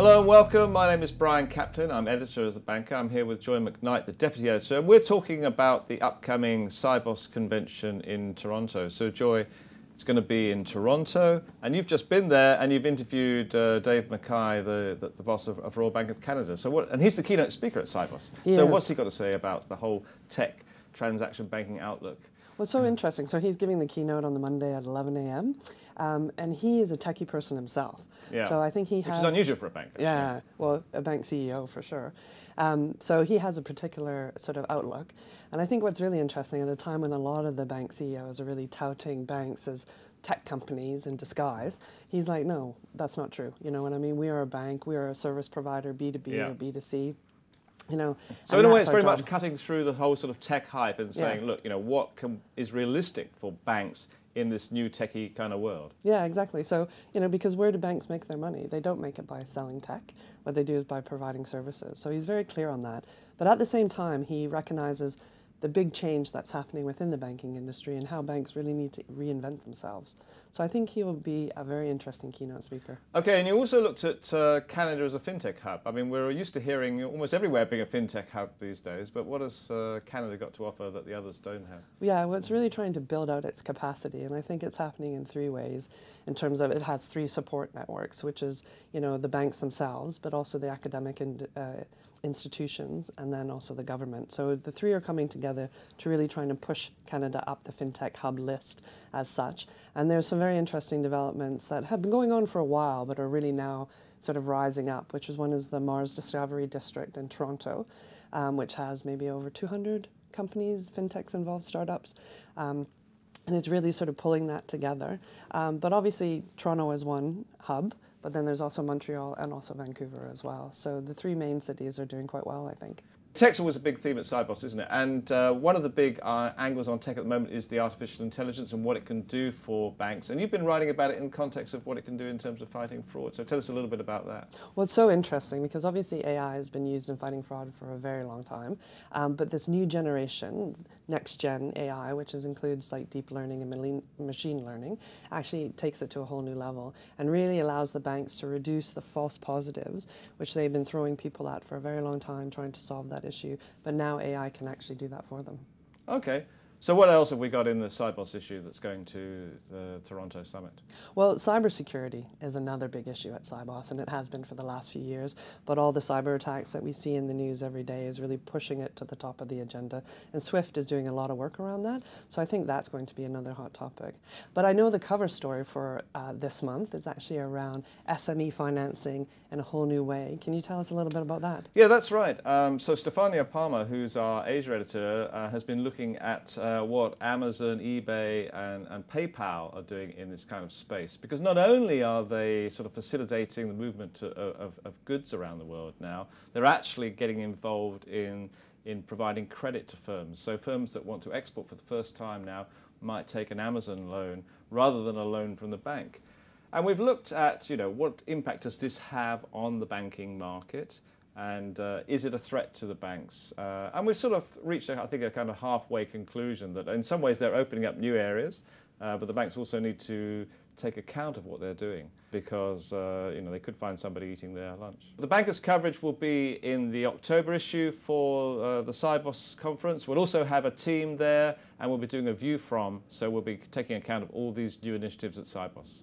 Hello and welcome. My name is Brian Caplen. I'm editor of The Banker. I'm here with Joy Macknight, the deputy editor. We're talking about the upcoming Sibos convention in Toronto. So Joy, it's going to be in Toronto, and you've just been there and you've interviewed Dave Mackay, the boss of Royal Bank of Canada. So and he's the keynote speaker at Sibos. Yes. So what's he got to say about the whole tech transaction banking outlook? Well, it's so interesting. So he's giving the keynote on the Monday at 11 a.m. And he is a techie person himself. Yeah. So I think he has... Which is unusual for a bank. Yeah, well, a bank CEO for sure. So he has a particular sort of outlook. And I think what's really interesting, at a time when a lot of the bank CEOs are really touting banks as tech companies in disguise, he's like, no, that's not true. You know what I mean? We are a bank, we are a service provider, B2B or B2C. You know, so in a way, it's very much cutting through the whole sort of tech hype and saying, look, you know, what is realistic for banks in this new techie kind of world? Yeah, exactly. So, you know, because where do banks make their money? They don't make it by selling tech. What they do is by providing services. So he's very clear on that. But at the same time, he recognizes the big change that's happening within the banking industry and how banks really need to reinvent themselves. So I think he will be a very interesting keynote speaker. Okay, and you also looked at Canada as a fintech hub. I mean, we're used to hearing almost everywhere being a fintech hub these days, but what has Canada got to offer that the others don't have? Yeah, well, it's really trying to build out its capacity, and I think it's happening in three ways in terms of it has three support networks, which is, you know, the banks themselves, but also the academic and institutions, and then also the government. So the three are coming together to really trying to push Canada up the fintech hub list as such. And there's some very interesting developments that have been going on for a while, but are really now sort of rising up, which is one is the Mars Discovery District in Toronto, which has maybe over 200 companies, fintechs involved, startups. And it's really sort of pulling that together. But obviously, Toronto is one hub, but then there's also Montreal and also Vancouver as well. So the three main cities are doing quite well, I think. Tech's always a big theme at Sibos, isn't it? And one of the big angles on tech at the moment is the artificial intelligence and what it can do for banks. And you've been writing about it in context of what it can do in terms of fighting fraud. So tell us a little bit about that. Well, it's so interesting because obviously AI has been used in fighting fraud for a very long time. But this new generation, next-gen AI, which includes like deep learning and machine learning, actually takes it to a whole new level and really allows the banks to reduce the false positives, which they've been throwing people at for a very long time, trying to solve that issue, but now AI can actually do that for them. Okay. So what else have we got in the Sibos issue that's going to the Toronto summit? Well, cybersecurity is another big issue at Sibos, and it has been for the last few years. But all the cyber attacks that we see in the news every day is really pushing it to the top of the agenda. And SWIFT is doing a lot of work around that. So I think that's going to be another hot topic. But I know the cover story for this month is actually around SME financing in a whole new way. Can you tell us a little bit about that? Yeah, that's right. So Stefania Palmer, who's our Asia editor, has been looking at what Amazon, eBay, and PayPal are doing in this kind of space. Because not only are they sort of facilitating the movement of goods around the world now, they're actually getting involved in providing credit to firms. So firms that want to export for the first time now might take an Amazon loan rather than a loan from the bank. And we've looked at, you know, what impact does this have on the banking market? And is it a threat to the banks? And we've sort of reached, I think, a kind of halfway conclusion that in some ways they're opening up new areas, but the banks also need to take account of what they're doing because you know, they could find somebody eating their lunch. The Bankers coverage will be in the October issue for the Sibos conference. We'll also have a team there and we'll be doing a view from, so we'll be taking account of all these new initiatives at Sibos.